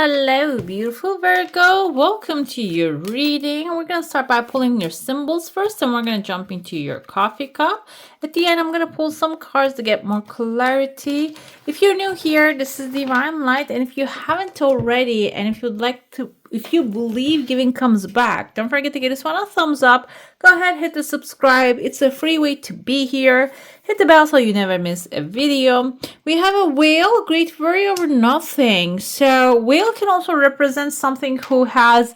Hello, beautiful Virgo. Welcome to your reading. We're going to start by pulling your symbols first, and we're going to jump into your coffee cup. At the end, I'm going to pull some cards to get more clarity. If you're new here, this is Divine Light, and if you haven't already, and if you believe giving comes back, don't forget to give this one a thumbs up. Go ahead, hit the subscribe. It's a free way to be here. Hit the bell so you never miss a video. We have a whale, great worry over nothing. So whale can also represent something who has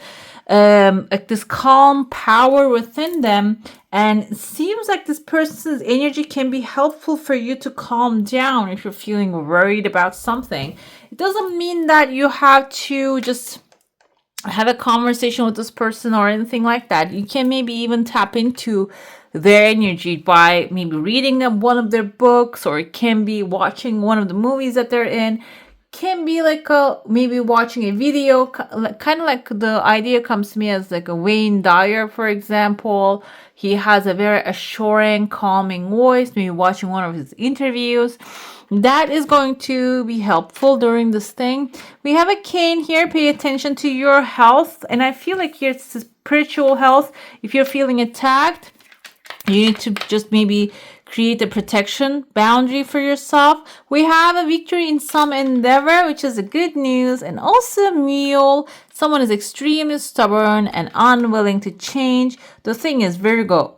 like this calm power within them, and it seems like this person's energy can be helpful for you to calm down if you're feeling worried about something. It doesn't mean that you have to just have a conversation with this person or anything like that. You can maybe even tap into their energy by maybe reading one of their books, or it can be watching one of the movies that they're in. Can be like maybe watching a video, kind of like the idea comes to me as like a Wayne Dyer, for example. He has a very assuring, calming voice, maybe watching one of his interviews. That is going to be helpful during this thing. We have a cane here. Pay attention to your health. And I feel like here it's spiritual health. If you're feeling attacked, you need to just maybe create a protection boundary for yourself. We have a victory in some endeavor, which is a good news. And also mule. Someone is extremely stubborn and unwilling to change. The thing is Virgo,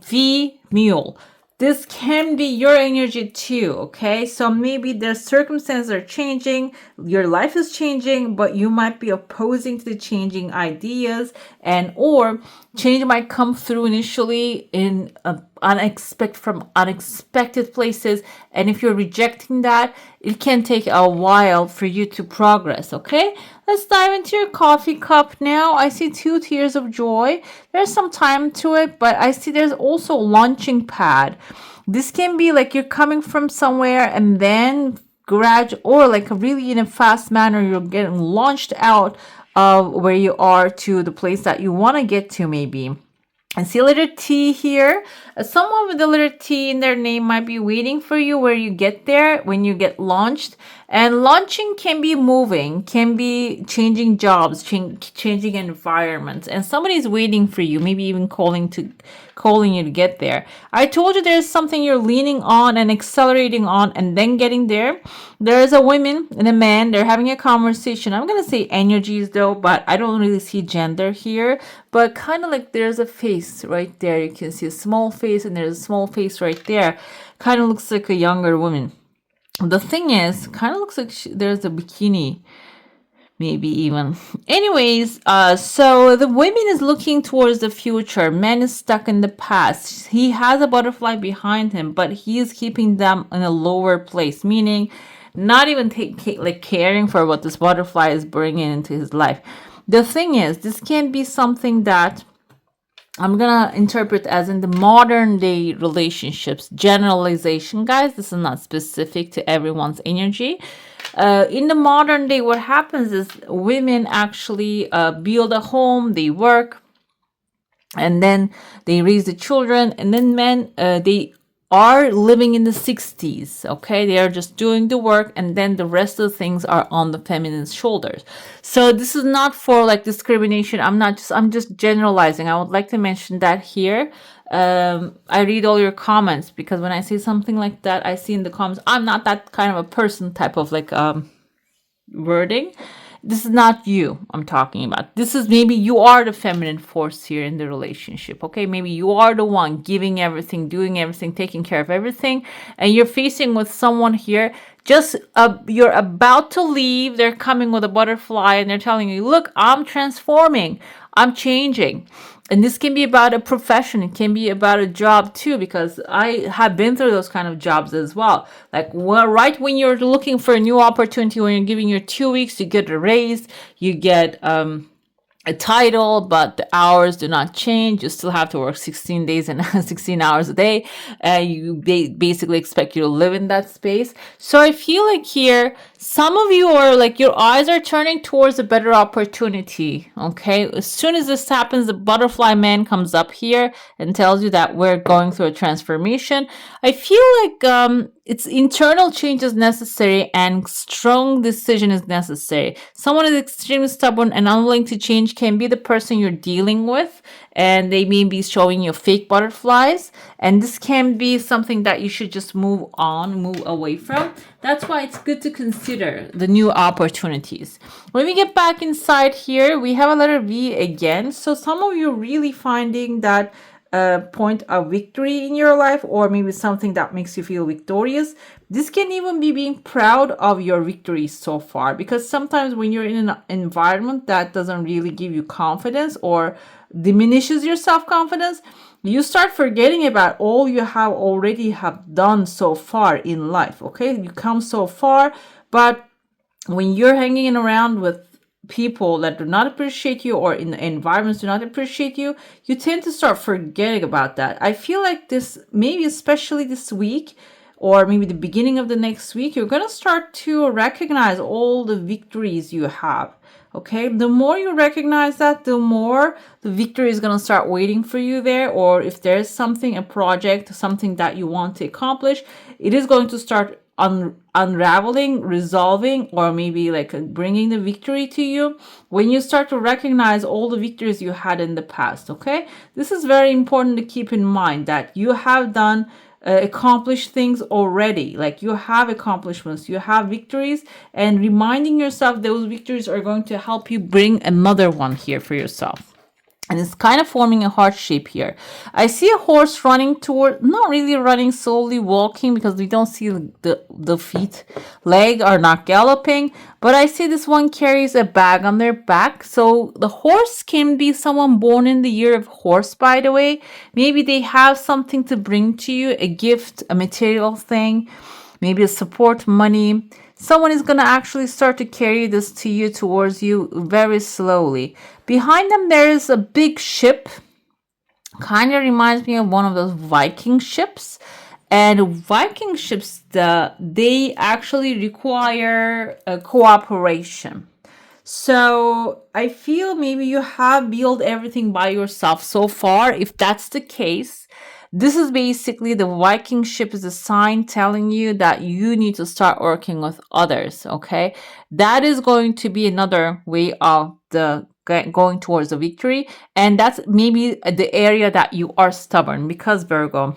V, mule. This can be your energy too, okay? So maybe the circumstances are changing, your life is changing, but you might be opposing to the changing ideas, and or change might come through initially in unexpected places, and if you're rejecting that, it can take a while for you to progress, okay? Let's dive into your coffee cup now. I see 2 tears of joy. There's some time to it, but I see there's also a launching pad. This can be like you're coming from somewhere and then or like really in a fast manner, you're getting launched out of where you are to the place that you want to get to maybe. I see a letter T here. Someone with a letter T in their name might be waiting for you where you get there when you get launched. And launching can be moving, can be changing jobs, changing environments. And somebody's waiting for you, maybe even calling you to get there. I told you there's something you're leaning on and accelerating on and then getting there. There's a woman and a man. They're having a conversation. I'm going to say energies though, but I don't really see gender here. But kind of like there's a face right there. You can see a small face and there's a small face right there. Kind of looks like a younger woman. The thing is, kind of looks like there's a bikini, maybe even. Anyways, so the woman is looking towards the future. Man is stuck in the past. He has a butterfly behind him, but he is keeping them in a lower place, meaning not even caring for what this butterfly is bringing into his life. The thing is, this can be something that I'm gonna interpret as in the modern day relationships. Generalization, guys. This is not specific to everyone's energy. In the modern day, what happens is women actually build a home, they work, and then they raise the children, and then men, they are living in the 60s, okay? They are just doing the work, and then the rest of the things are on the feminine's shoulders. So this is not for like discrimination. I'm just generalizing. I would like to mention that here. I read all your comments, because when I say something like that, I see in the comments, I'm not that kind of a person type of like wording. This is not you I'm talking about. This is maybe you are the feminine force here in the relationship, okay? Maybe you are the one giving everything, doing everything, taking care of everything, and you're facing with someone here. Just you're about to leave. They're coming with a butterfly and they're telling you, look, I'm transforming, I'm changing. And this can be about a profession. It can be about a job too, because I have been through those kind of jobs as well. Like right when you're looking for a new opportunity, when you're giving your 2 weeks, you get a raise, you get a title, but the hours do not change. You still have to work 16 days and 16 hours a day. They basically expect you to live in that space. So I feel like here, Some of you are like your eyes are turning towards a better opportunity. Okay. As soon as this happens, the butterfly man comes up here and tells you that we're going through a transformation. I feel like it's internal change is necessary and strong decision is necessary. Someone is extremely stubborn and unwilling to change can be the person you're dealing with, and they may be showing you fake butterflies, and this can be something that you should just move on, move away from. That's why it's good to consider the new opportunities. When we get back inside here, we have a letter V again. So some of you are really finding that point of victory in your life, or maybe something that makes you feel victorious. This can even be being proud of your victories so far, because sometimes when you're in an environment that doesn't really give you confidence or diminishes your self-confidence, you start forgetting about all you have already have done so far in life. Okay, you come so far, but when you're hanging around with people that do not appreciate you, or in the environments do not appreciate you, you tend to start forgetting about that. I feel like this, maybe especially this week, or maybe the beginning of the next week, you're going to start to recognize all the victories you have. Okay, the more you recognize that, the more the victory is going to start waiting for you there. Or if there's something, a project, something that you want to accomplish, it is going to start unraveling, resolving, or maybe like bringing the victory to you when you start to recognize all the victories you had in the past. Okay, this is very important to keep in mind, that you have done accomplished things already. Like you have accomplishments, you have victories, and reminding yourself those victories are going to help you bring another one here for yourself. And it's kind of forming a heart shape here. I see a horse running toward, not really running, slowly walking, because we don't see the feet, leg are not galloping. But I see this one carries a bag on their back. So the horse can be someone born in the year of horse, by the way. Maybe they have something to bring to you, a gift, a material thing, maybe a support money. Someone is going to actually start to carry this to you, towards you, very slowly. Behind them, there is a big ship. Kind of reminds me of one of those Viking ships. And Viking ships, they actually require a cooperation. So I feel maybe you have built everything by yourself so far. If that's the case, this is basically, the Viking ship is a sign telling you that you need to start working with others. Okay, that is going to be another way of the going towards the victory. And that's maybe the area that you are stubborn, because Virgo,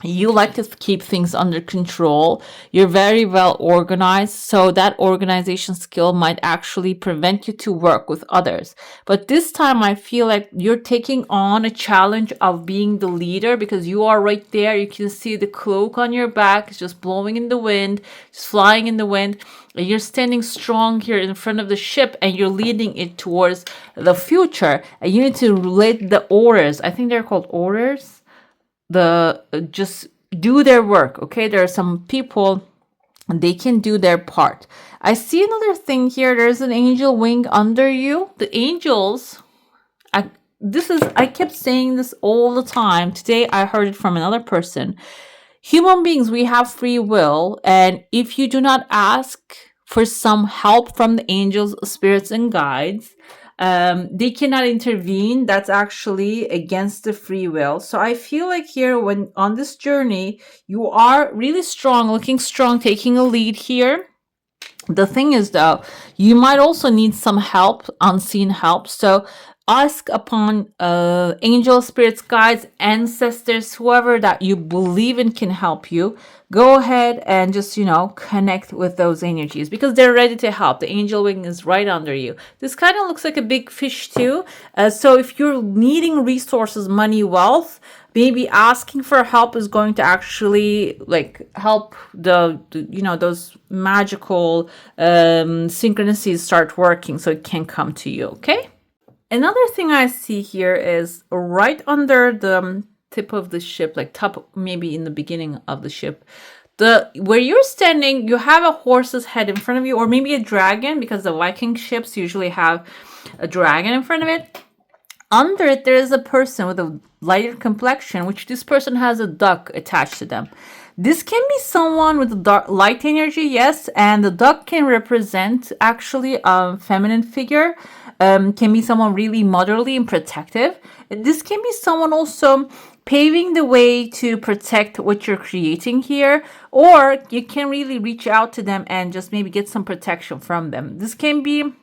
you like to keep things under control. You're very well organized. So that organization skill might actually prevent you to work with others. But this time I feel like you're taking on a challenge of being the leader, because you are right there. You can see the cloak on your back. It's just blowing in the wind, just flying in the wind. And you're standing strong here in front of the ship, and you're leading it towards the future. And you need to let the oars, I think they're called oars, just do their work. Okay, there are some people, they can do their part. I see another thing here. There's an angel wing under you. The angels, I kept saying this all the time. Today I heard it from another person. Human beings, we have free will, and if you do not ask for some help from the angels, spirits, and guides, they cannot intervene. That's actually against the free will. So I feel like here, when on this journey, you are really strong, looking strong, taking a lead here. The thing is, though, you might also need some help, unseen help. So ask upon angel, spirits, guides, ancestors, whoever that you believe in can help you. Go ahead and just, connect with those energies, because they're ready to help. The angel wing is right under you. This kind of looks like a big fish too. So if you're needing resources, money, wealth, maybe asking for help is going to actually help those magical synchronicities start working, so it can come to you. Okay. Another thing I see here is right under the tip of the ship, like top, maybe in the beginning of the ship, where you're standing, you have a horse's head in front of you, or maybe a dragon, because the Viking ships usually have a dragon in front of it. Under it, there is a person with a lighter complexion, which this person has a duck attached to them. This can be someone with dark light energy, yes, and the duck can represent actually a feminine figure. Can be someone really motherly and protective. This can be someone also paving the way to protect what you're creating here, or you can really reach out to them and just maybe get some protection from them. This can be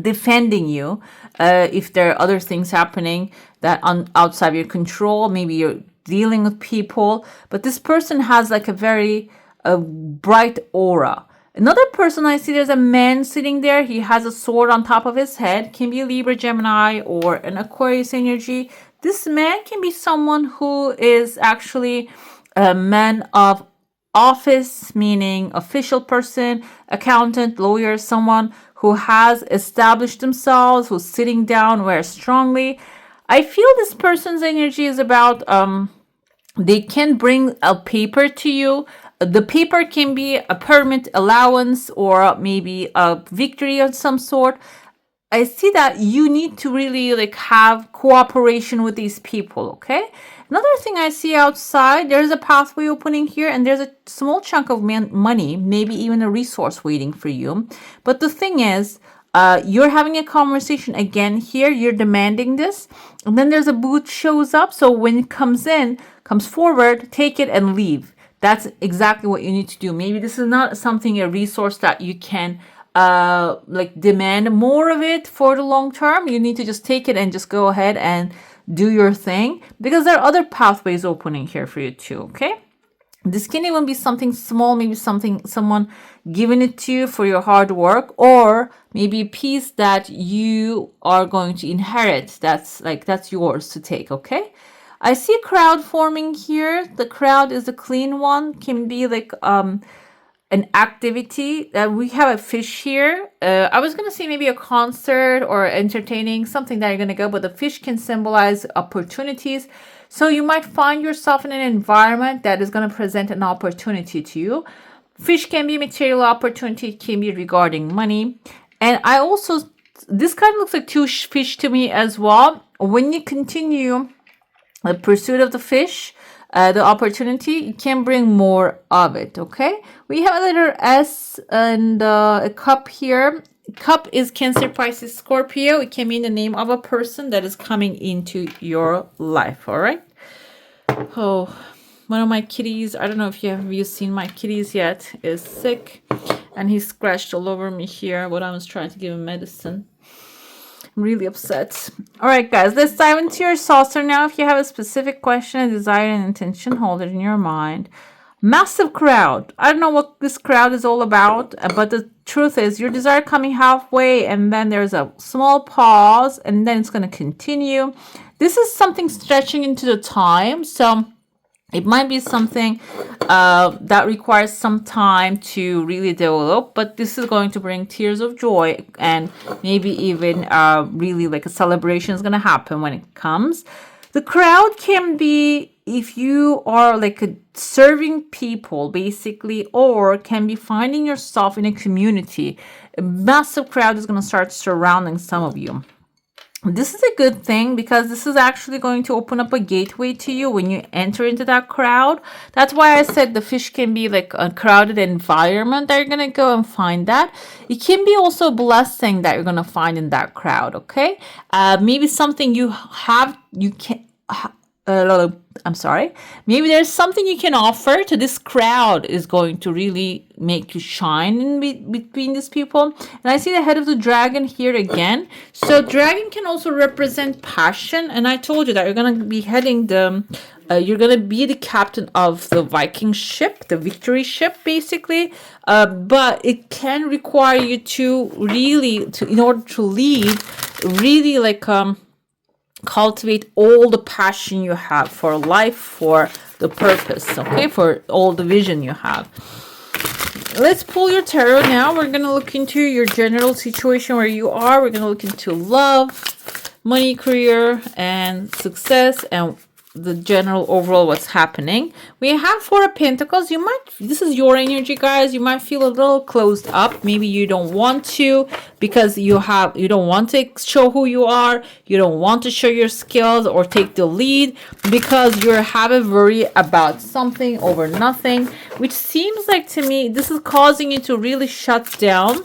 defending you if there are other things happening that on outside your control. Maybe you're dealing with people, but this person has like a very bright aura. Another person I see, there's a man sitting there. He has a sword on top of his head. Can be a Libra, Gemini, or an Aquarius energy. This man can be someone who is actually a man of office, meaning official person, accountant, lawyer, someone who has established themselves, who's sitting down very strongly. I feel this person's energy is about they can bring a paper to you. The paper can be a permit, allowance, or maybe a victory of some sort. I see that you need to really like have cooperation with these people, okay? Another thing I see outside, there's a pathway opening here, and there's a small chunk of money, maybe even a resource waiting for you. But the thing is, you're having a conversation again here, you're demanding this, and then there's a boot shows up. So when it comes forward, take it and leave. That's exactly what you need to do. Maybe this is not something, a resource that you can like demand more of it for the long term. You need to just take it and just go ahead and do your thing, because there are other pathways opening here for you too, okay? This can even be something small, maybe someone giving it to you for your hard work, or maybe a piece that you are going to inherit. That's yours to take, okay? I see a crowd forming here. The crowd is a clean one, can be like an activity. We have a fish here. I was going to say maybe a concert or entertaining, something that you're going to go, but the fish can symbolize opportunities. So you might find yourself in an environment that is going to present an opportunity to you. Fish can be material opportunity, it can be regarding money. And I also, this kind of looks like two fish to me as well. When you continue the pursuit of the fish, the opportunity, you can bring more of it, okay? We have a letter S and a cup here. Cup is Cancer, Pisces, Scorpio. It can mean the name of a person that is coming into your life, all right? Oh, one of my kitties, I don't know if you seen my kitties yet, is sick. And he scratched all over me here when I was trying to give him medicine. I'm really upset. All right, guys, let's dive into your saucer now. If you have a specific question, a desire, and intention, hold it in your mind. Massive crowd. I don't know what this crowd is all about, but the truth is your desire coming halfway, and then there's a small pause, and then it's going to continue. This is something stretching into the time, so it might be something that requires some time to really develop, but this is going to bring tears of joy, and maybe even really like a celebration is going to happen when it comes. The crowd can be if you are like serving people basically, or can be finding yourself in a community. A massive crowd is going to start surrounding some of you. This is a good thing because this is actually going to open up a gateway to you when you enter into that crowd. That's why I said the fish can be like a crowded environment that you're going to go and find that. It can be also a blessing that you're going to find in that crowd, okay? Maybe something maybe there's something you can offer to this crowd is going to really make you shine in between these people. And I see the head of the dragon here again. So dragon can also represent passion. And I told you that you're going to be heading you're going to be the captain of the Viking ship, the victory ship, basically. But it can require you to really, in order to lead, really like, cultivate all the passion you have for life, for the purpose, okay, for all the vision you have. Let's pull your tarot now. We're going to look into your general situation where you are. We're going to look into love, money, career, and success, and the general overall what's happening. We have Four of Pentacles. This is your energy, guys. You might feel a little closed up. Maybe you don't want to, because you don't want to show who you are. You don't want to show your skills or take the lead, because you have a worry about something over nothing, which seems like to me this is causing you to really shut down,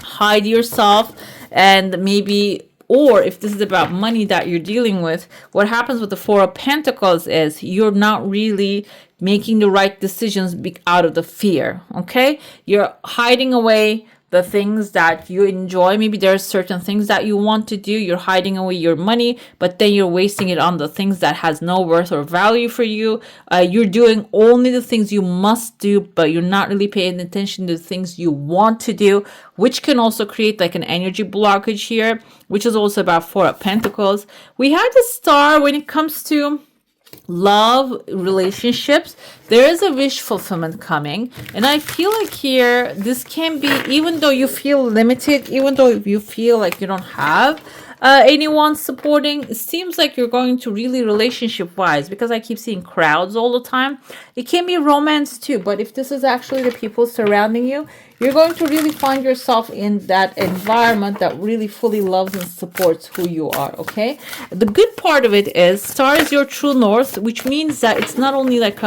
hide yourself, and maybe, or if this is about money that you're dealing with, what happens with the Four of Pentacles is you're not really making the right decisions out of the fear, okay? You're hiding away the things that you enjoy. Maybe there are certain things that you want to do. You're hiding away your money, but then you're wasting it on the things that has no worth or value for you. You're doing only the things you must do, but you're not really paying attention to the things you want to do, which can also create like an energy blockage here, which is also about Four of Pentacles. We have the Star when it comes to love, relationships. There is a wish fulfillment coming, and I feel like here this can be, even though you feel limited, even though you feel like you don't have anyone supporting, it seems like you're going to really relationship wise, because I keep seeing crowds all the time. It can be romance too, but if this is actually the people surrounding you, you're going to really find yourself in that environment that really fully loves and supports who you are, okay? The good part of it is Star is your true north, which means that it's not only like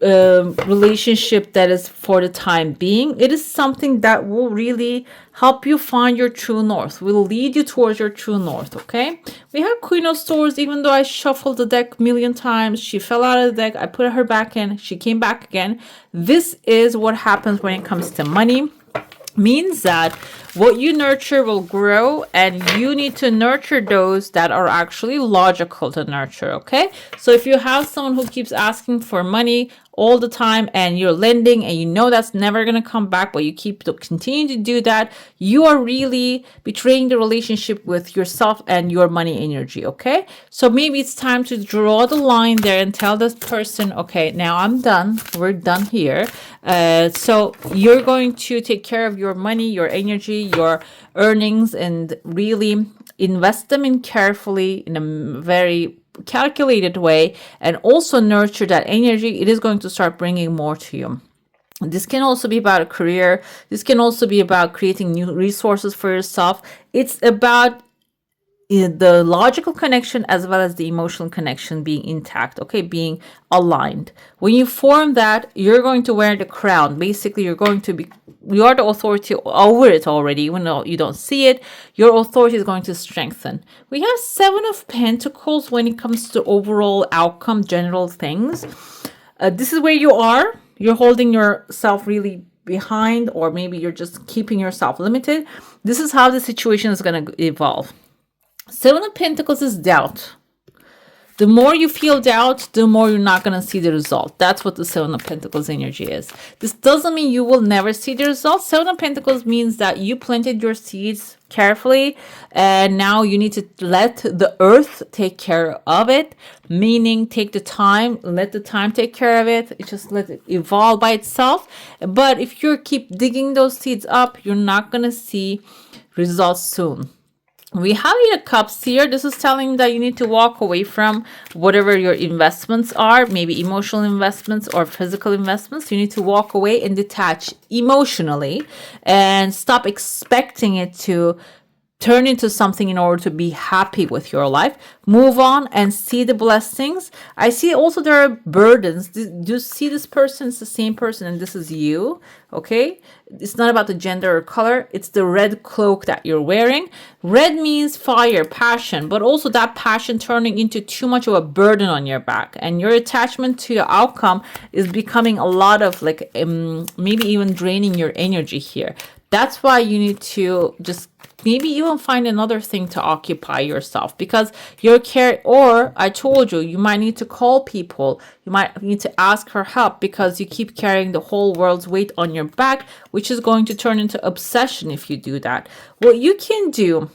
relationship that is for the time being. It is something that will really help you find your true north, will lead you towards your true north, okay? We have Queen of Swords. Even though I shuffled the deck a million times, she fell out of the deck, I put her back in, she came back again. This is what happens when it comes to money. Means that what you nurture will grow, and you need to nurture those that are actually logical to nurture, okay? So if you have someone who keeps asking for money all the time, and you're lending and you know that's never going to come back, but you keep to continue to do that, you are really betraying the relationship with yourself and your money energy, okay? So maybe it's time to draw the line there and tell this person, okay, now I'm done, we're done here. So you're going to take care of your money, your energy, your earnings, and really invest them in carefully, in a very calculated way, and also nurture that energy. It is going to start bringing more to you. This can also be about a career. This can also be about creating new resources for yourself. It's about the logical connection as well as the emotional connection being intact, okay, being aligned. When you form that, you're going to wear the crown. Basically, you are the authority over it already, even though you don't see it. Your authority is going to strengthen. We have Seven of Pentacles when it comes to overall outcome, general things. This is where you are. You're holding yourself really behind, or maybe you're just keeping yourself limited. This is how the situation is going to evolve. Seven of Pentacles is doubt. The more you feel doubt, the more you're not going to see the result. That's what the Seven of Pentacles energy is. This doesn't mean you will never see the result. Seven of Pentacles means that you planted your seeds carefully, and now you need to let the earth take care of it. Meaning, take the time, let the time take care of it. Just let it evolve by itself. But if you keep digging those seeds up, you're not going to see results soon. We have Eight of Cups here. This is telling that you need to walk away from whatever your investments are, maybe emotional investments or physical investments. You need to walk away and detach emotionally and stop expecting it to turn into something in order to be happy with your life. Move on and see the blessings. I see also there are burdens. Do you see this person? It's the same person, and this is you, okay? It's not about the gender or color. It's the red cloak that you're wearing. Red means fire, passion, but also that passion turning into too much of a burden on your back, and your attachment to your outcome is becoming a lot of like maybe even draining your energy here. That's why you need to just maybe even find another thing to occupy yourself, because you're or I told you, you might need to call people. You might need to ask for help, because you keep carrying the whole world's weight on your back, which is going to turn into obsession if you do that. What you can do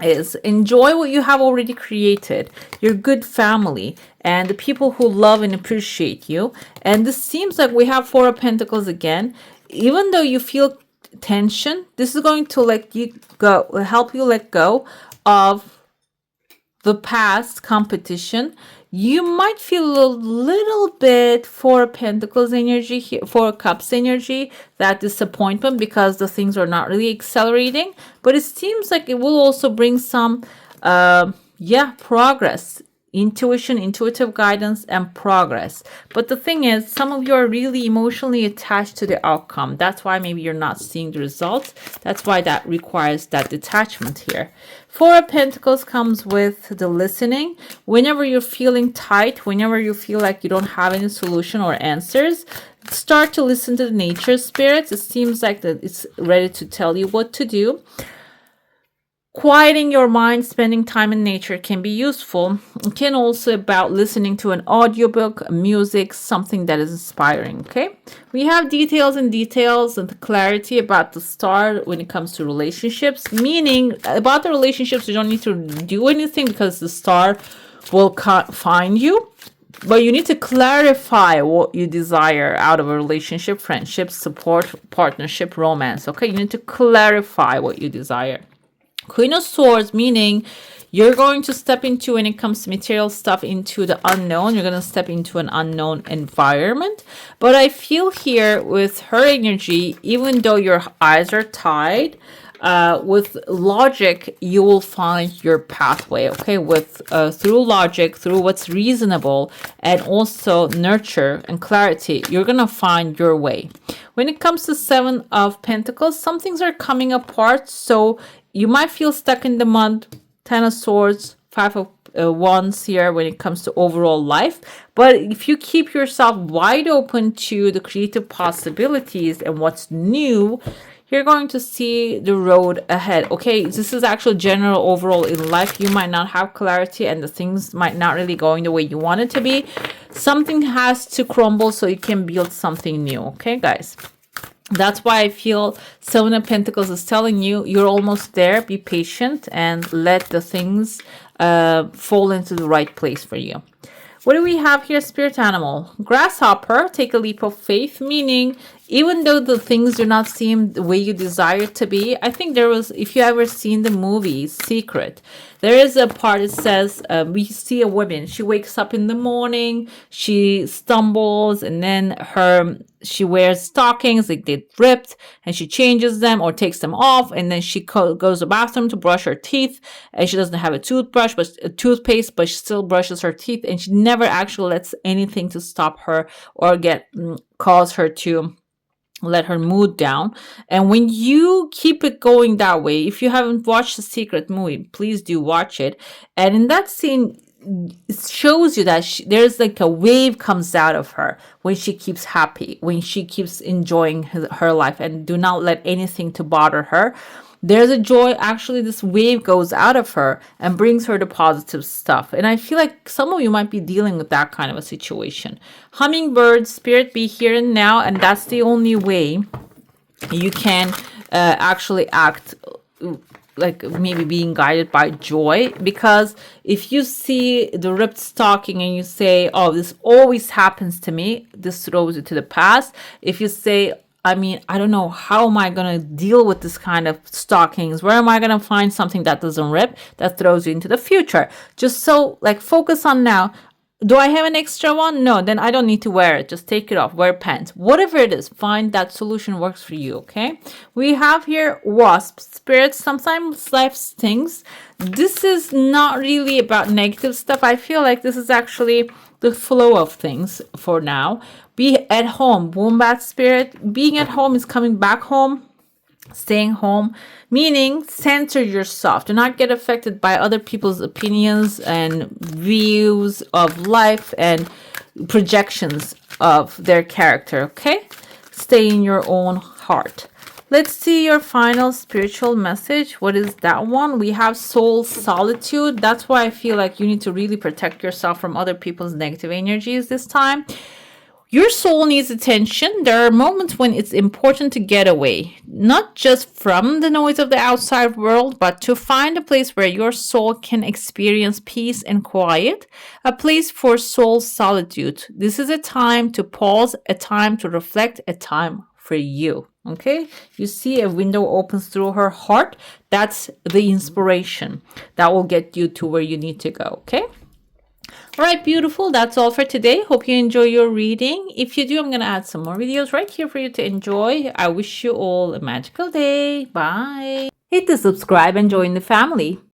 is enjoy what you have already created, your good family, and the people who love and appreciate you. And this seems like we have Four of Pentacles again. Even though you feel tension, this is going to let you go, help you let go of the past competition, you might feel a little bit Four of Pentacles energy here, Four of Cups energy, that disappointment because the things are not really accelerating. But it seems like it will also bring some, progress. Intuition, intuitive guidance, and progress. But the thing is, some of you are really emotionally attached to the outcome. That's why maybe you're not seeing the results. That's why that requires that detachment here. Four of Pentacles comes with the listening. Whenever you're feeling tight, whenever you feel like you don't have any solution or answers, start to listen to the nature spirits. It seems like that it's ready to tell you what to do. Quieting your mind, spending time in nature can be useful. It can also about listening to an audiobook, music, something that is inspiring, okay? We have details and clarity about the star when it comes to relationships, meaning about the relationships, you don't need to do anything because the star will find you. But you need to clarify what you desire out of a relationship, friendship, support, partnership, romance, okay? You need to clarify what you desire. Queen of Swords, meaning you're going to step into, when it comes to material stuff, into the unknown. You're going to step into an unknown environment. But I feel here with her energy, even though your eyes are tied, with logic, you will find your pathway, okay? With through logic, through what's reasonable, and also nurture and clarity, you're going to find your way. When it comes to Seven of Pentacles, some things are coming apart, so you might feel stuck in the mud. Ten of Swords, Five of Wands here when it comes to overall life. But if you keep yourself wide open to the creative possibilities and what's new, you're going to see the road ahead. Okay, this is actually general overall in life. You might not have clarity and the things might not really going the way you want it to be. Something has to crumble so you can build something new. Okay, guys. That's why I feel Seven of Pentacles is telling you you're almost there. Be patient and let the things fall into the right place for you. What do we have here? Spirit animal. Grasshopper, take a leap of faith, meaning even though the things do not seem the way you desire it to be, I think there was, if you ever seen the movie Secret, there is a part that says, we see a woman, she wakes up in the morning, she stumbles, and then she wears stockings, like they ripped, and she changes them or takes them off, and then she goes to the bathroom to brush her teeth, and she doesn't have a toothbrush, but a toothpaste, but she still brushes her teeth, and she never actually lets anything to stop her or cause her to let her mood down. And when you keep it going that way, if you haven't watched the Secret movie, please do watch it. And in that scene, it shows you that there's like a wave comes out of her when she keeps happy, when she keeps enjoying her life and do not let anything to bother her. There's a joy. Actually, this wave goes out of her and brings her the positive stuff. And I feel like some of you might be dealing with that kind of a situation. Hummingbird, spirit, be here and now. And that's the only way you can actually act like maybe being guided by joy. Because if you see the ripped stocking and you say, oh, this always happens to me, this throws you to the past. If you say, I mean, I don't know, how am I going to deal with this kind of stockings? Where am I going to find something that doesn't rip, that throws you into the future? Just so, like, focus on now. Do I have an extra one? No, then I don't need to wear it. Just take it off, wear pants. Whatever it is, find that solution works for you, okay? We have here wasp spirits. Sometimes life stings. This is not really about negative stuff. I feel like this is actually the flow of things for now. Be at home. Wombat spirit. Being at home is coming back home. Staying home. Meaning center yourself. Do not get affected by other people's opinions and views of life and projections of their character. Okay? Stay in your own heart. Let's see your final spiritual message. What is that one? We have soul solitude. That's why I feel like you need to really protect yourself from other people's negative energies this time. Your soul needs attention. There are moments when it's important to get away, not just from the noise of the outside world, but to find a place where your soul can experience peace and quiet, a place for soul solitude. This is a time to pause, a time to reflect, a time for you. Okay, you see a window opens through her heart. That's the inspiration that will get you to where you need to go. Okay. All right, beautiful. That's all for today. Hope you enjoy your reading. If you do, I'm going to add some more videos right here for you to enjoy. I wish you all a magical day. Bye. Hit the subscribe and join the family.